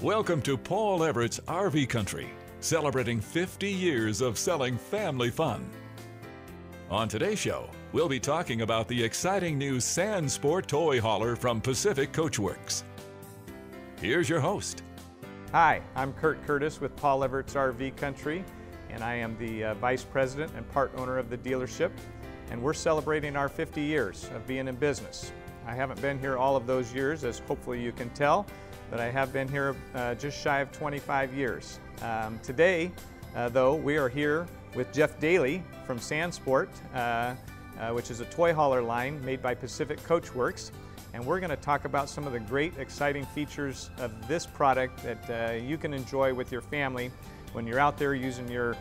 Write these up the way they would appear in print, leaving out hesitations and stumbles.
Welcome to Paul Evert's RV Country, celebrating 50 years of selling family fun. On today's show, we'll be talking about the exciting new Sandsport toy hauler from Pacific Coachworks. Here's your host. Hi, I'm Kurt Curtis with Paul Evert's RV Country, and I am the Vice President and part owner of the dealership, and we're celebrating our 50 years of being in business. I haven't been here all of those years, as hopefully you can tell, but I have been here just shy of 25 years. Today, though, we are here with Jeff Daly from Sandsport, which is a toy hauler line made by Pacific Coachworks, and we're going to talk about some of the great, exciting features of this product that you can enjoy with your family when you're out there using your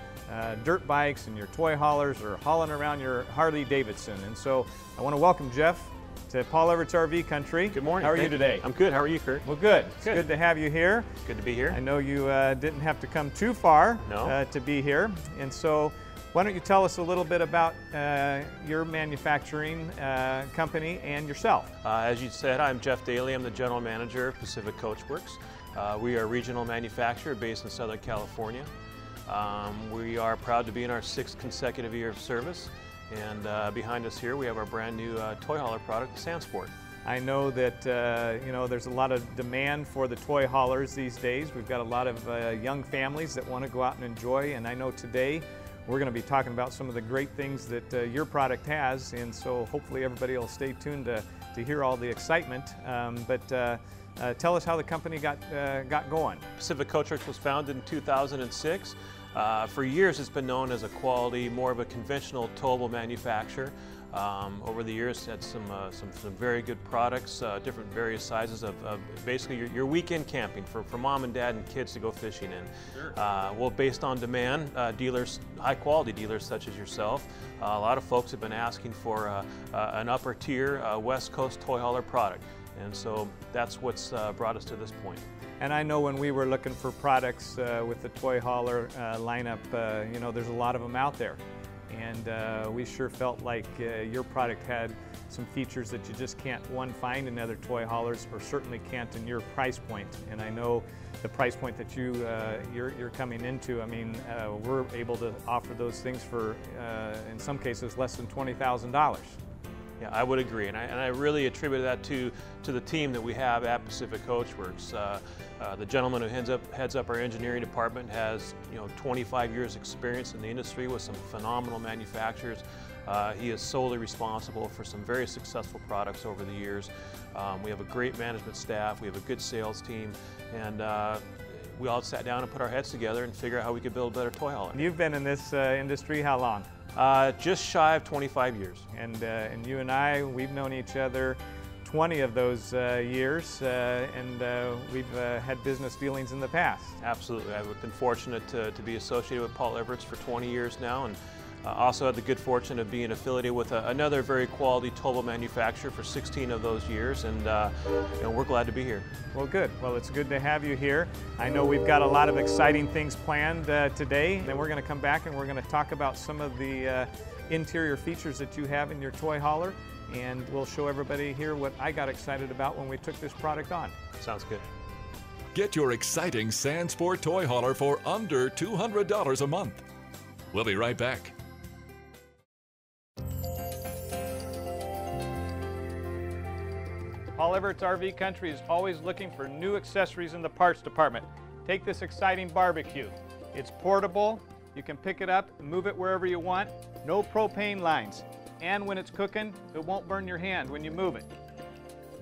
dirt bikes and your toy haulers or hauling around your Harley Davidson. And so I want to welcome Jeff to Paul Evert's RV Country. Good morning. How are you today? I'm good. How are you, Kurt? Well, good. It's good to have you here. Good to be here. I know you didn't have to come too far to be here. And so why don't you tell us a little bit about your manufacturing company and yourself? As you said, I'm Jeff Daly. I'm the General Manager of Pacific Coachworks. We are a regional manufacturer based in Southern California. We are proud to be in our 6th consecutive year of service. And behind us here, we have our brand new toy hauler product, the Sandsport. I know that there's a lot of demand for the toy haulers these days. We've got a lot of young families that want to go out and enjoy, and I know today we're going to be talking about some of the great things that your product has, and so hopefully everybody will stay tuned to hear all the excitement. Tell us how the company got going. Pacific Coachworks was founded in 2006. For years it's been known as a quality, more of a conventional towable manufacturer. Over the years had some very good products, different various sizes of basically your weekend camping for mom and dad and kids to go fishing in. Sure. Well, based on demand, dealers, high quality dealers such as yourself, a lot of folks have been asking for an upper tier West Coast toy hauler product. And so that's what's brought us to this point. And I know when we were looking for products with the toy hauler lineup, there's a lot of them out there. And we sure felt like your product had some features that you just can't, find in other toy haulers, or certainly can't in your price point. And I know the price point that you're coming into, I mean, we're able to offer those things for, in some cases, less than $20,000. Yeah, I would agree, and I really attribute that to the team that we have at Pacific Coachworks. The gentleman who heads up our engineering department has 25 years experience in the industry with some phenomenal manufacturers. He is solely responsible for some very successful products over the years. We have a great management staff, we have a good sales team, and we all sat down and put our heads together and figure out how we could build a better toy hauler. You've been in this industry how long? Just shy of 25 years. And you and I, we've known each other 20 of those years, and we've had business dealings in the past. Absolutely. I've been fortunate to be associated with Paul Evert's for 20 years now, and also had the good fortune of being affiliated with another very quality towable manufacturer for 16 of those years, and we're glad to be here. Well, good. Well, it's good to have you here. I know we've got a lot of exciting things planned today, and we're going to come back and we're going to talk about some of the interior features that you have in your toy hauler, and we'll show everybody here what I got excited about when we took this product on. Sounds good. Get your exciting Sandsport toy hauler for under $200 a month. We'll be right back. Paul Evert's RV Country is always looking for new accessories in the parts department. Take this exciting barbecue. It's portable, you can pick it up and move it wherever you want, no propane lines, and when it's cooking, it won't burn your hand when you move it.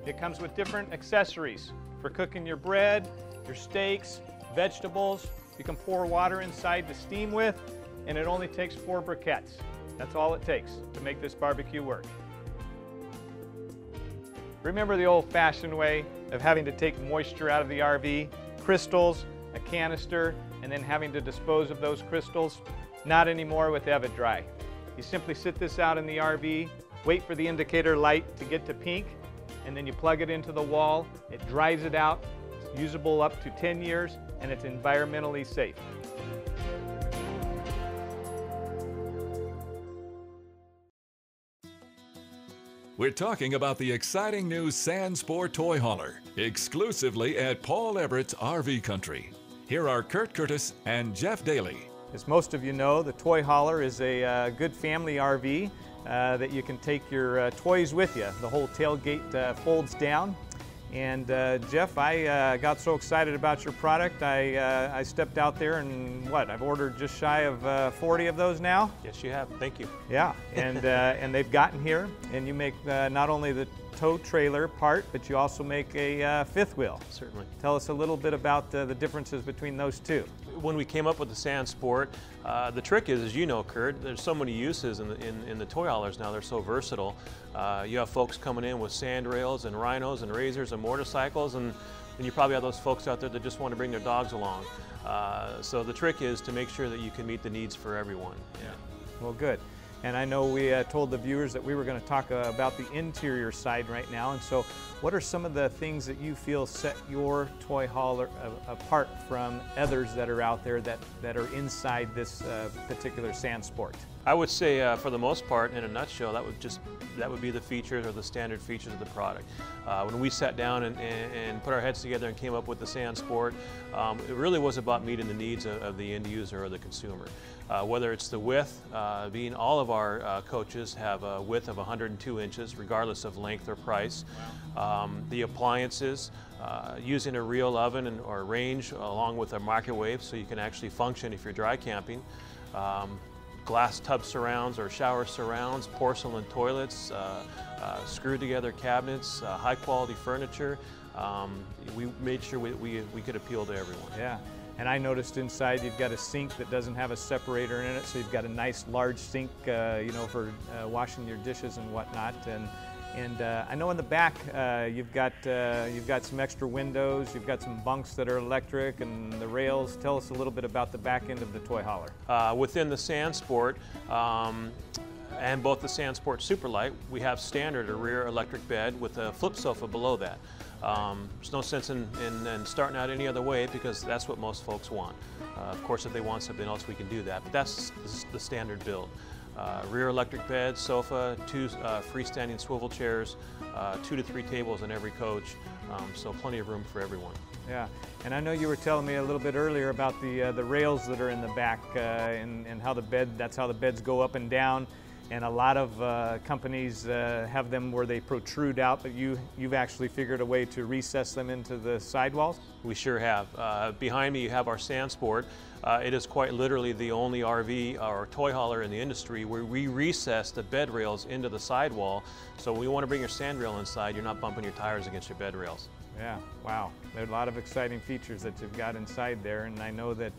It comes with different accessories for cooking your bread, your steaks, vegetables. You can pour water inside to steam with, and it only takes 4 briquettes. That's all it takes to make this barbecue work. Remember the old-fashioned way of having to take moisture out of the RV, crystals, a canister, and then having to dispose of those crystals? Not anymore with Evert Dry. You simply sit this out in the RV, wait for the indicator light to get to pink, and then you plug it into the wall. It dries it out. It's usable up to 10 years, and it's environmentally safe. We're talking about the exciting new Sandsport toy hauler, exclusively at Paul Everett's RV Country. Here are Kurt Curtis and Jeff Daly. As most of you know, the toy hauler is a good family RV that you can take your toys with you. The whole tailgate folds down. And Jeff, I got so excited about your product, I stepped out there and I've ordered just shy of 40 of those now? Yes, you have. Thank you. Yeah, and they've gotten here, and you make not only the tow trailer part, but you also make a fifth wheel. Certainly. Tell us a little bit about the differences between those two. When we came up with the Sandsport, the trick is, as you know, Kurt, there's so many uses in the toy haulers now. They're so versatile. You have folks coming in with sand rails and rhinos and razors and motorcycles, and you probably have those folks out there that just want to bring their dogs along. So the trick is to make sure that you can meet the needs for everyone. Yeah. Well, good. And I know we told the viewers that we were going to talk about the interior side right now. And so what are some of the things that you feel set your toy hauler apart from others that are out there that are inside this particular Sandsport? I would say, for the most part, in a nutshell, that would be the features or the standard features of the product. When we sat down and put our heads together and came up with the Sandsport, it really was about meeting the needs of the end user or the consumer. Whether it's the width, being all of our coaches have a width of 102 inches, regardless of length or price. Wow. The appliances, using a real oven or range along with a microwave so you can actually function if you're dry camping. Glass tub surrounds or shower surrounds, porcelain toilets, screwed together cabinets, high quality furniture. We made sure we could appeal to everyone. Yeah, and I noticed inside you've got a sink that doesn't have a separator in it, so you've got a nice large sink, you know, for washing your dishes and whatnot. And I know in the back you've got some extra windows, you've got some bunks that are electric, and the rails. Tell us a little bit about the back end of the toy hauler. Within the Sandsport and both the Sandsport Superlight, we have standard a rear electric bed with a flip sofa below that. There's no sense in starting out any other way because that's what most folks want. Of course, if they want something else, we can do that, but that's the standard build. Rear electric bed, sofa, 2 freestanding swivel chairs, 2 to 3 tables in every coach, so plenty of room for everyone. Yeah, and I know you were telling me a little bit earlier about the rails that are in the back and how that's how the beds go up and down. And a lot of companies have them where they protrude out, but you've actually figured a way to recess them into the sidewalls? We sure have. Behind me you have our Sandsport. It is quite literally the only RV or toy hauler in the industry where we recess the bed rails into the sidewall. So when you want to bring your sand rail inside, you're not bumping your tires against your bed rails. Yeah, wow. There are a lot of exciting features that you've got inside there, and I know that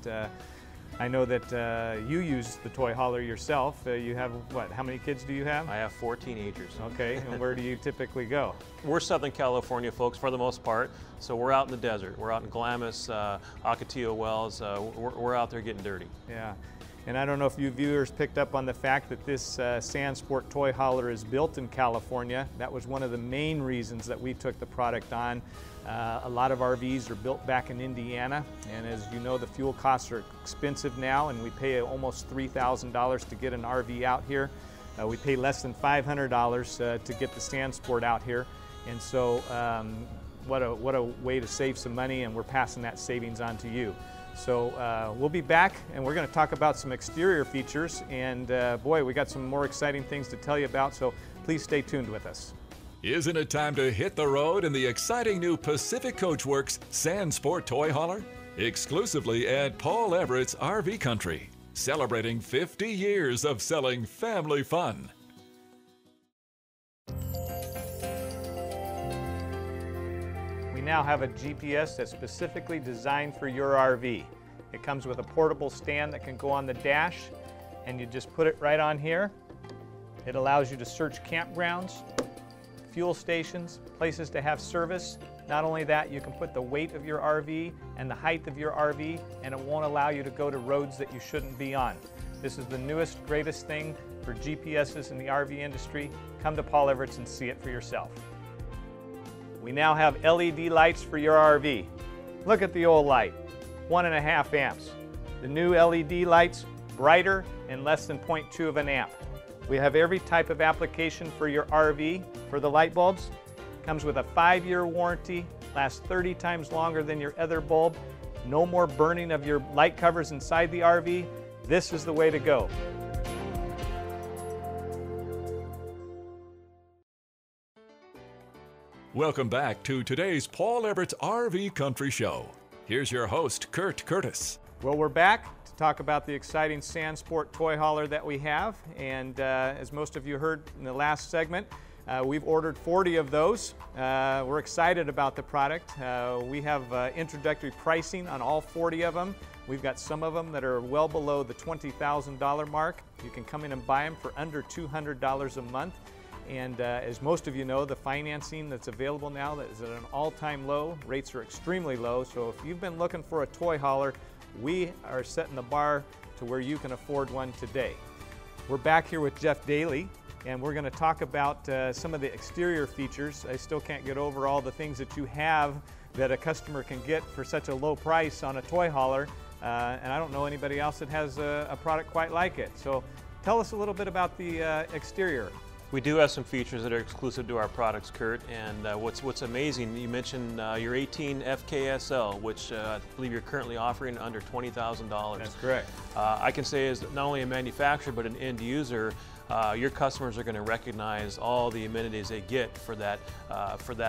you use the toy hauler yourself. You have, how many kids do you have? I have 4 teenagers. Okay, and where do you typically go? We're Southern California folks for the most part, so we're out in the desert. We're out in Glamis, Ocotillo Wells. We're out there getting dirty. Yeah, and I don't know if you viewers picked up on the fact that this Sandsport toy hauler is built in California. That was one of the main reasons that we took the product on. A lot of RVs are built back in Indiana, and as you know, the fuel costs are expensive now, and we pay almost $3,000 to get an RV out here. We pay less than $500 to get the Sandsport out here, and so what a way to save some money, and we're passing that savings on to you. So we'll be back, and we're going to talk about some exterior features, and boy, we got some more exciting things to tell you about, so please stay tuned with us. Isn't it time to hit the road in the exciting new Pacific Coachworks Sandsport toy hauler? Exclusively at Paul Everett's RV Country, celebrating 50 years of selling family fun. We now have a GPS that's specifically designed for your RV. It comes with a portable stand that can go on the dash, and you just put it right on here. It allows you to search campgrounds, fuel stations, places to have service. Not only that, you can put the weight of your RV and the height of your RV, and it won't allow you to go to roads that you shouldn't be on. This is the newest, greatest thing for GPSs in the RV industry. Come to Paul Everett's and see it for yourself. We now have LED lights for your RV. Look at the old light, 1.5 amps. The new LED lights, brighter and less than 0.2 of an amp. We have every type of application for your RV. For the light bulbs, comes with a 5-year warranty, lasts 30 times longer than your other bulb. No more burning of your light covers inside the RV. This is the way to go. Welcome back to today's Paul Everett's RV Country Show. Here's your host, Kurt Curtis. Well, we're back to talk about the exciting Sandsport toy hauler that we have. And as most of you heard in the last segment, we've ordered 40 of those. We're excited about the product. We have introductory pricing on all 40 of them. We've got some of them that are well below the $20,000 mark. You can come in and buy them for under $200 a month. And as most of you know, the financing that's available now is at an all-time low. Rates are extremely low. So if you've been looking for a toy hauler, we are setting the bar to where you can afford one today. We're back here with Jeff Daly, and we're going to talk about some of the exterior features. I still can't get over all the things that you have that a customer can get for such a low price on a toy hauler, and I don't know anybody else that has a product quite like it. So tell us a little bit about the exterior. We do have some features that are exclusive to our products, Kurt, and what's amazing, you mentioned your 18 FKSL, which I believe you're currently offering under $20,000. That's correct. I can say as not only a manufacturer but an end user, your customers are going to recognize all the amenities they get for that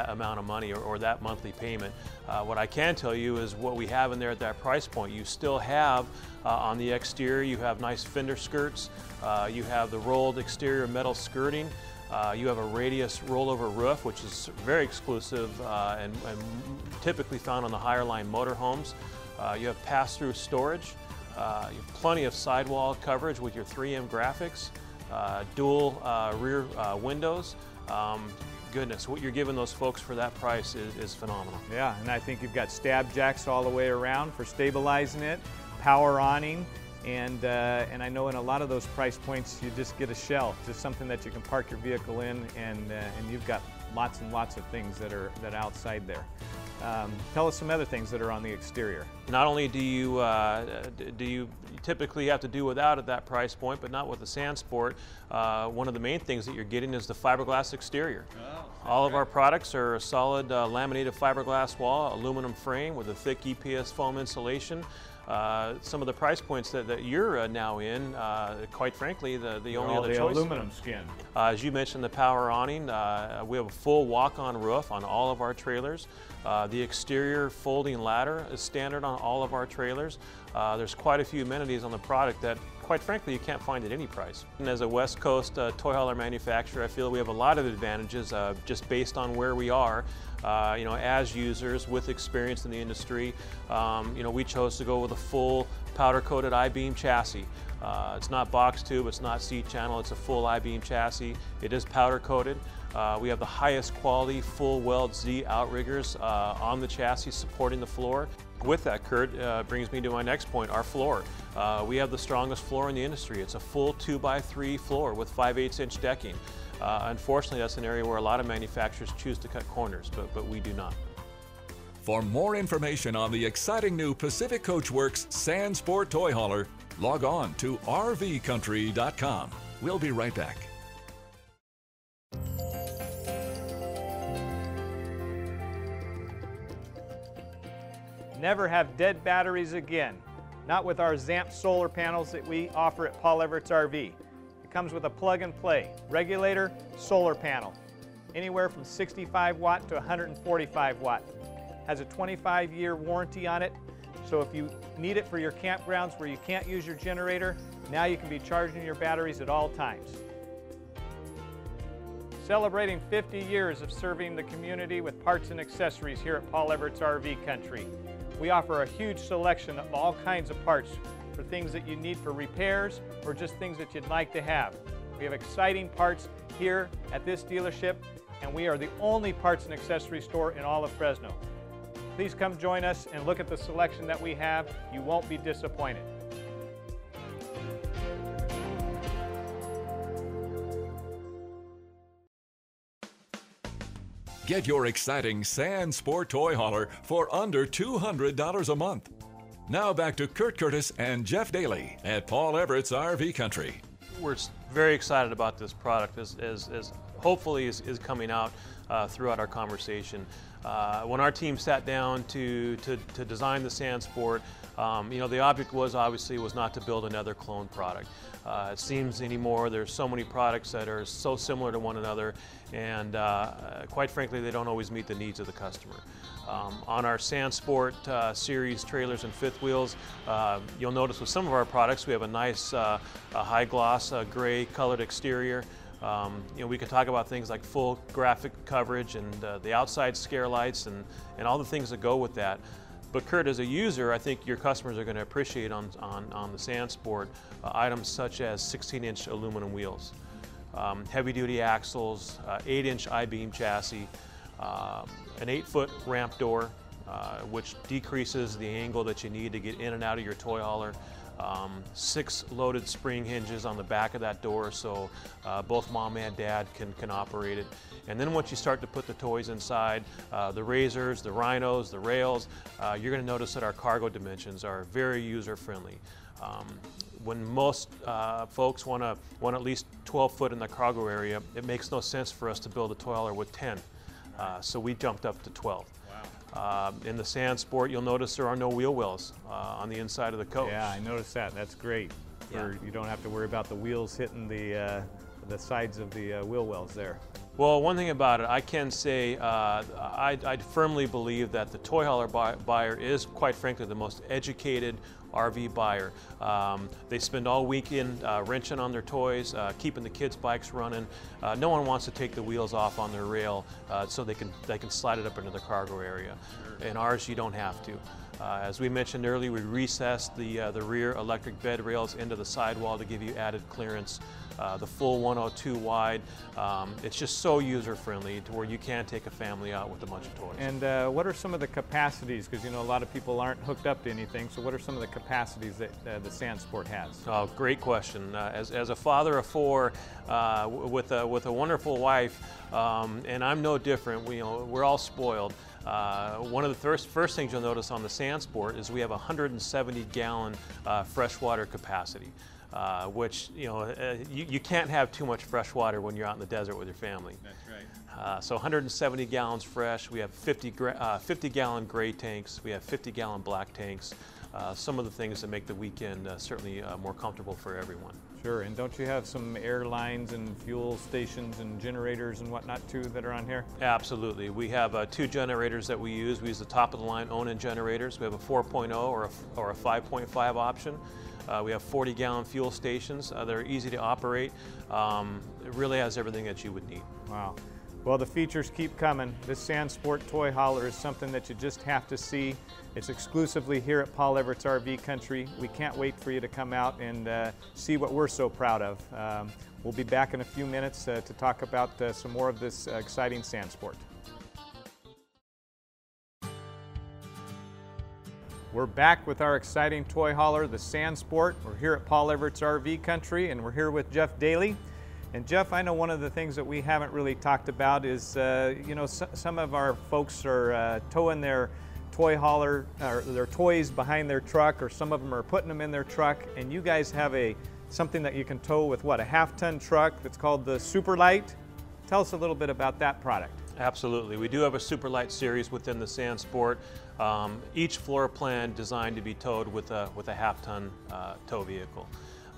amount of money or that monthly payment. What I can tell you is what we have in there at that price point. You still have on the exterior, you have nice fender skirts, you have the rolled exterior metal skirting, you have a radius rollover roof, which is very exclusive and typically found on the higher line motorhomes. You have pass-through storage, you have plenty of sidewall coverage with your 3M graphics. Dual rear windows. Goodness, what you're giving those folks for that price is phenomenal. Yeah, and I think you've got stab jacks all the way around for stabilizing it, power awning, and I know in a lot of those price points you just get a shelf, just something that you can park your vehicle in, and you've got lots and lots of things that are outside there. Tell us some other things that are on the exterior. Not only do you typically have to do without at that price point, but not with the Sandsport. One of the main things that you're getting is the fiberglass exterior. All of our products are a solid laminated fiberglass wall, aluminum frame with a thick EPS foam insulation. Some of the price points that you're now in, quite frankly, the only other choice. Aluminum skin. As you mentioned, the power awning. We have a full walk-on roof on all of our trailers. The exterior folding ladder is standard on all of our trailers. There's quite a few amenities on the product that, quite frankly, you can't find at any price. And as a West Coast toy hauler manufacturer, I feel we have a lot of advantages just based on where we are. You know, as users with experience in the industry, you know, we chose to go with a full powder-coated I-beam chassis. It's not box tube, it's not seat channel, it's a full I-beam chassis. It is powder-coated. We have the highest quality full weld Z outriggers on the chassis supporting the floor. With that, Kurt, brings me to my next point, our floor. We have the strongest floor in the industry. It's a full 2x3 floor with 5/8 inch decking. Unfortunately, that's an area where a lot of manufacturers choose to cut corners, but we do not. For more information on the exciting new Pacific Coachworks Sandsport toy hauler, log on to rvcountry.com. We'll be right back. Never have dead batteries again. Not with our ZAMP solar panels that we offer at Paul Everett's RV. It comes with a plug-and-play regulator, solar panel, anywhere from 65 watt to 145 watt. Has a 25-year warranty on it, so if you need it for your campgrounds where you can't use your generator, now you can be charging your batteries at all times. Celebrating 50 years of serving the community with parts and accessories here at Paul Everett's RV Country. We offer a huge selection of all kinds of parts for things that you need for repairs or just things that you'd like to have. We have exciting parts here at this dealership, and we are the only parts and accessory store in all of Fresno. Please come join us and look at the selection that we have. You won't be disappointed. Get your exciting Sandsport toy hauler for under $200 a month. Now back to Kurt Curtis and Jeff Daly at Paul Everett's RV Country. We're very excited about this product. As hopefully is coming out throughout our conversation. When our team sat down to design the Sandsport, you know, the object was obviously not to build another clone product. It seems anymore there's so many products that are so similar to one another, and quite frankly, they don't always meet the needs of the customer. On our Sandsport series trailers and fifth wheels, you'll notice with some of our products we have a nice high gloss gray colored exterior. You know, we can talk about things like full graphic coverage and the outside scare lights and all the things that go with that. But Kurt, as a user, I think your customers are going to appreciate on the Sandsport items such as 16-inch aluminum wheels, heavy-duty axles, 8-inch I-beam chassis, an 8-foot ramp door, which decreases the angle that you need to get in and out of your toy hauler. 6 loaded spring hinges on the back of that door, so both mom and dad can operate it. And then once you start to put the toys inside, the razors, the rhinos, the rails, you're going to notice that our cargo dimensions are very user-friendly. When most folks want at least 12 foot in the cargo area, it makes no sense for us to build a toy hauler with 10. So we jumped up to 12. In the Sandsport, you'll notice there are no wheel wells on the inside of the coach. Yeah, I noticed that. That's great. You don't have to worry about the wheels hitting the sides of the wheel wells there. Well, one thing about it, I can say I firmly believe that the toy hauler buyer is, quite frankly, the most educated RV buyer. They spend all weekend wrenching on their toys, keeping the kids' bikes running. No one wants to take the wheels off on their rail so they can slide it up into the cargo area. In ours, you don't have to. As we mentioned earlier, we recessed the rear electric bed rails into the sidewall to give you added clearance. The full 102 wide. It's just so user-friendly to where you can take a family out with a bunch of toys. And what are some of the capacities? Because you know a lot of people aren't hooked up to anything. So what are some of the capacities that the Sandsport has? Oh, great question. As a father of 4 with a wonderful wife, and I'm no different. We're all spoiled. One of the first things you'll notice on the Sandsport is we have 170-gallon freshwater capacity. Which, you can't have too much fresh water when you're out in the desert with your family. That's right. So 170 gallons fresh. We have 50-gallon gray tanks. We have 50-gallon black tanks. Some of the things that make the weekend certainly more comfortable for everyone. Sure, and don't you have some airlines and fuel stations and generators and whatnot too that are on here? Absolutely. We have 2 generators that we use. We use the top-of-the-line Onan generators. We have a 4.0 or a 5.5 option. We have 40-gallon fuel stations that are easy to operate. It really has everything that you would need. Wow. Well, the features keep coming. This Sandsport toy hauler is something that you just have to see. It's exclusively here at Paul Evert's RV Country. We can't wait for you to come out and see what we're so proud of. We'll be back in a few minutes to talk about some more of this exciting Sandsport. We're back with our exciting toy hauler, the Sandsport. We're here at Paul Evert's RV Country, and we're here with Jeff Daly. And Jeff, I know one of the things that we haven't really talked about is, some of our folks are towing their toy hauler, or their toys behind their truck, or some of them are putting them in their truck, and you guys have something that you can tow with what, a half-ton truck that's called the Super Light? Tell us a little bit about that product. Absolutely. We do have a Super Light series within the Sandsport. Each floor plan designed to be towed with a half-ton tow vehicle.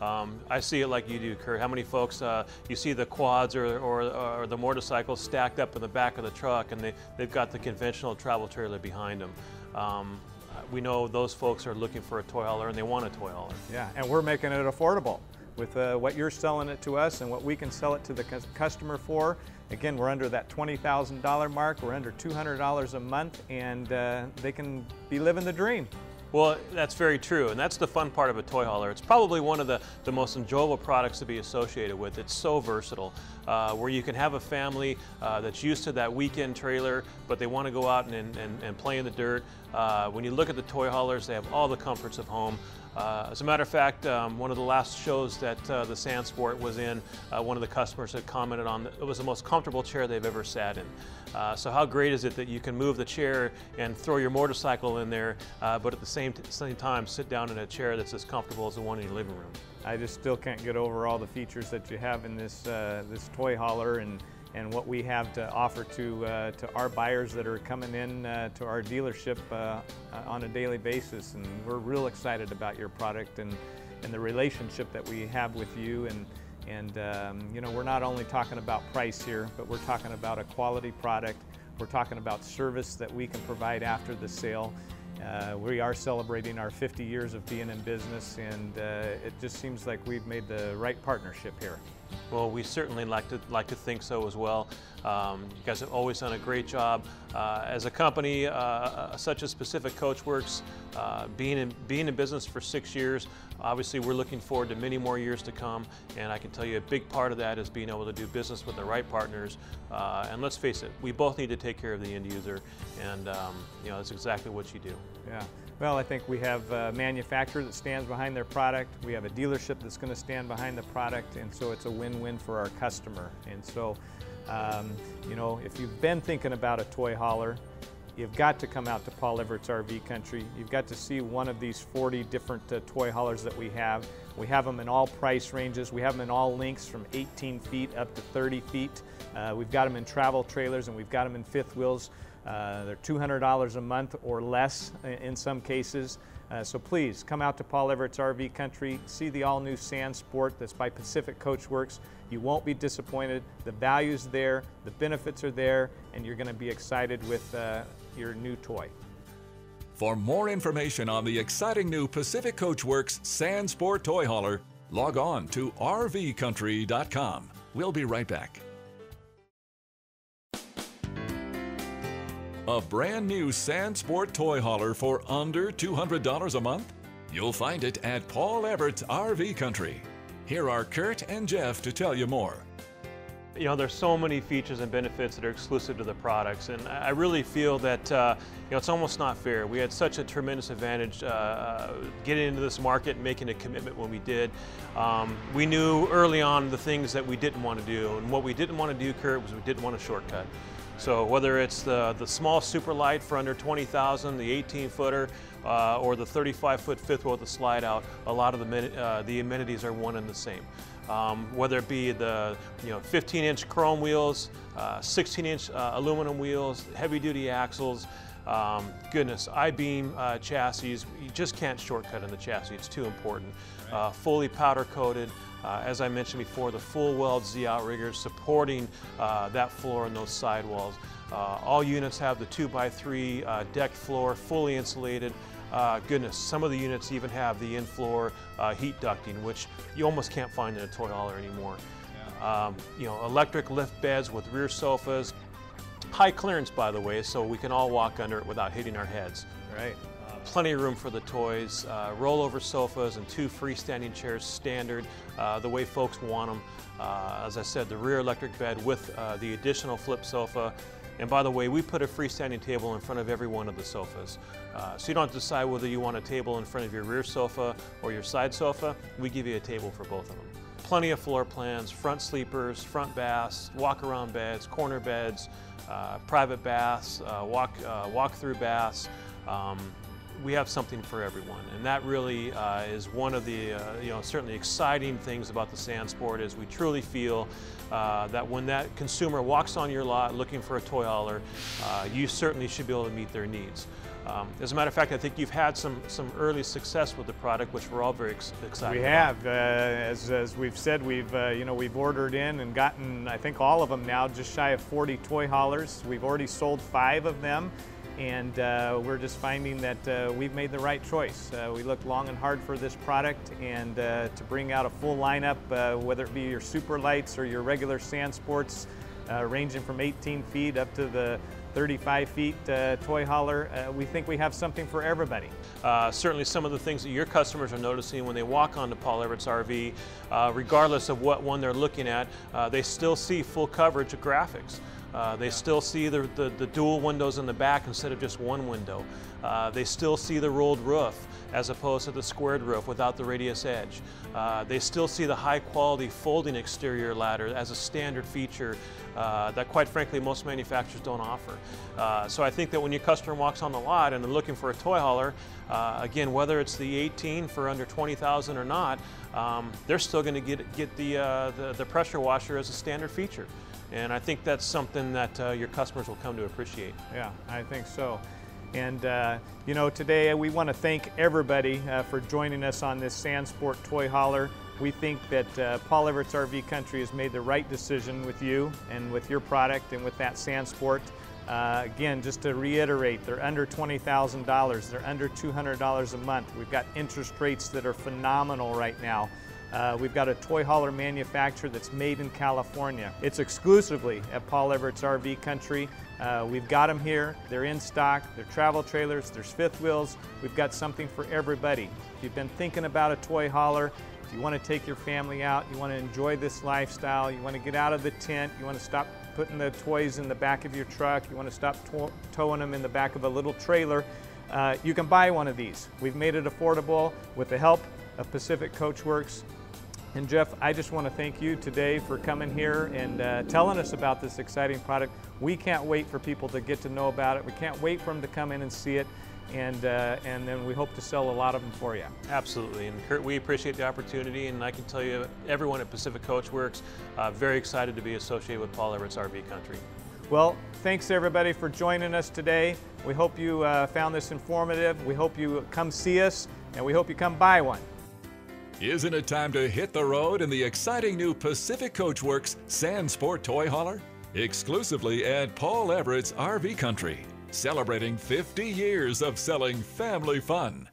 I see it like you do, Kurt. How many folks, you see the quads or the motorcycles stacked up in the back of the truck, and they've got the conventional travel trailer behind them. We know those folks are looking for a toy hauler, and they want a toy hauler. Yeah, and we're making it affordable with what you're selling it to us and what we can sell it to the customer for. Again, we're under that $20,000 mark. We're under $200 a month, and they can be living the dream. Well, that's very true, and that's the fun part of a toy hauler. It's probably one of the most enjoyable products to be associated with. It's so versatile, where you can have a family that's used to that weekend trailer, but they want to go out and play in the dirt. When you look at the toy haulers, they have all the comforts of home. As a matter of fact, one of the last shows that the Sandsport was in, one of the customers had commented on that it was the most comfortable chair they've ever sat in. So how great is it that you can move the chair and throw your motorcycle in there, but at the same time sit down in a chair that's as comfortable as the one in your living room. I just still can't get over all the features that you have in this this toy hauler, and and what we have to offer to our buyers that are coming in to our dealership on a daily basis. And we're real excited about your product and the relationship that we have with you. And you know, we're not only talking about price here, but we're talking about a quality product. We're talking about service that we can provide after the sale. We are celebrating our 50 years of being in business, and it just seems like we've made the right partnership here. Well, we certainly like to think so as well. You guys have always done a great job. As a company such as Pacific Coachworks, being in business for 6 years, obviously we're looking forward to many more years to come, and I can tell you a big part of that is being able to do business with the right partners. And let's face it, we both need to take care of the end user, and you know, that's exactly what you do. Yeah. Well, I think we have a manufacturer that stands behind their product. We have a dealership that's going to stand behind the product, and so it's a win-win for our customer. And so, you know, if you've been thinking about a toy hauler, you've got to come out to Paul Evert's RV Country. You've got to see one of these 40 different toy haulers that we have. We have them in all price ranges. We have them in all lengths from 18 feet up to 30 feet. We've got them in travel trailers, and we've got them in fifth wheels. They're $200 a month or less in some cases. So please come out to Paul Evert's RV Country, see the all-new Sandsport that's by Pacific Coachworks. You won't be disappointed. The value's there, the benefits are there, and you're going to be excited with your new toy. For more information on the exciting new Pacific Coachworks Sandsport toy hauler, log on to rvcountry.com. We'll be right back. A brand new Sandsport toy hauler for under $200 a month? You'll find it at Paul Evert's RV Country. Here are Kurt and Jeff to tell you more. You know, there's so many features and benefits that are exclusive to the products, and I really feel that you know, it's almost not fair. We had such a tremendous advantage getting into this market and making a commitment when we did. We knew early on the things that we didn't want to do, and what we didn't want to do, Kurt, was we didn't want a shortcut. So whether it's the small super light for under 20,000, the 18-footer, or the 35-foot fifth wheel with the slide out, a lot of the amenities are one and the same. Whether it be the 15-inch chrome wheels, 16-inch aluminum wheels, heavy-duty axles, goodness, I-beam chassis, you just can't shortcut in the chassis, it's too important. Fully powder coated, as I mentioned before, the full weld Z outriggers supporting that floor and those sidewalls. All units have the 2x3 deck floor, fully insulated. Goodness, some of the units even have the in-floor heat ducting, which you almost can't find in a toy hauler anymore. Yeah. You know, electric lift beds with rear sofas. High clearance, by the way, so we can all walk under it without hitting our heads. Right. Plenty of room for the toys, rollover sofas and 2 freestanding chairs standard, the way folks want them. As I said, the rear electric bed with the additional flip sofa. And by the way, we put a freestanding table in front of every one of the sofas. So you don't have to decide whether you want a table in front of your rear sofa or your side sofa. We give you a table for both of them. Plenty of floor plans, front sleepers, front baths, walk-around beds, corner beds, private baths, walk-through baths. We have something for everyone, and that really is one of the certainly exciting things about the Sandsport. Is we truly feel that when that consumer walks on your lot looking for a toy hauler, you certainly should be able to meet their needs. As a matter of fact, I think you've had some early success with the product, which we're all very excited we about. have. As we've said, we've ordered in and gotten, I think, all of them now, just shy of 40 toy haulers. We've already sold 5 of them. And we're just finding that we've made the right choice. We looked long and hard for this product, and to bring out a full lineup, whether it be your super lights or your regular Sandsports, ranging from 18 feet up to the 35 feet toy hauler, we think we have something for everybody. Certainly some of the things that your customers are noticing when they walk onto Paul Evert's RV, regardless of what one they're looking at, they still see full coverage of graphics. They still see the dual windows in the back instead of just one window. They still see the rolled roof as opposed to the squared roof without the radius edge. They still see the high quality folding exterior ladder as a standard feature that quite frankly most manufacturers don't offer. So I think that when your customer walks on the lot and they're looking for a toy hauler, again, whether it's the 18 for under 20,000 or not, they're still going to get the pressure washer as a standard feature. And I think that's something that your customers will come to appreciate. Yeah, I think so. And you know, today we want to thank everybody for joining us on this Sandsport Toy Hauler. We think that Paul Evert's RV Country has made the right decision with you and with your product and with that Sandsport. Again, just to reiterate, they're under $20,000. They're under $200 a month. We've got interest rates that are phenomenal right now. We've got a toy hauler manufacturer that's made in California. It's exclusively at Paul Evert's RV Country. We've got them here. They're in stock. They're travel trailers. There's fifth wheels. We've got something for everybody. If you've been thinking about a toy hauler, if you want to take your family out, you want to enjoy this lifestyle, you want to get out of the tent, you want to stop putting the toys in the back of your truck, you want to stop towing them in the back of a little trailer, you can buy one of these. We've made it affordable with the help of Pacific Coachworks. And Jeff, I just want to thank you today for coming here and telling us about this exciting product. We can't wait for people to get to know about it. We can't wait for them to come in and see it. And then we hope to sell a lot of them for you. Absolutely, and Kurt, we appreciate the opportunity, and I can tell you everyone at Pacific Coachworks very excited to be associated with Paul Evert's RV Country. Well, thanks everybody for joining us today. We hope you found this informative. We hope you come see us, and we hope you come buy one. Isn't it time to hit the road in the exciting new Pacific Coachworks Sandsport Toy Hauler? Exclusively at Paul Evert's RV Country, celebrating 50 years of selling family fun.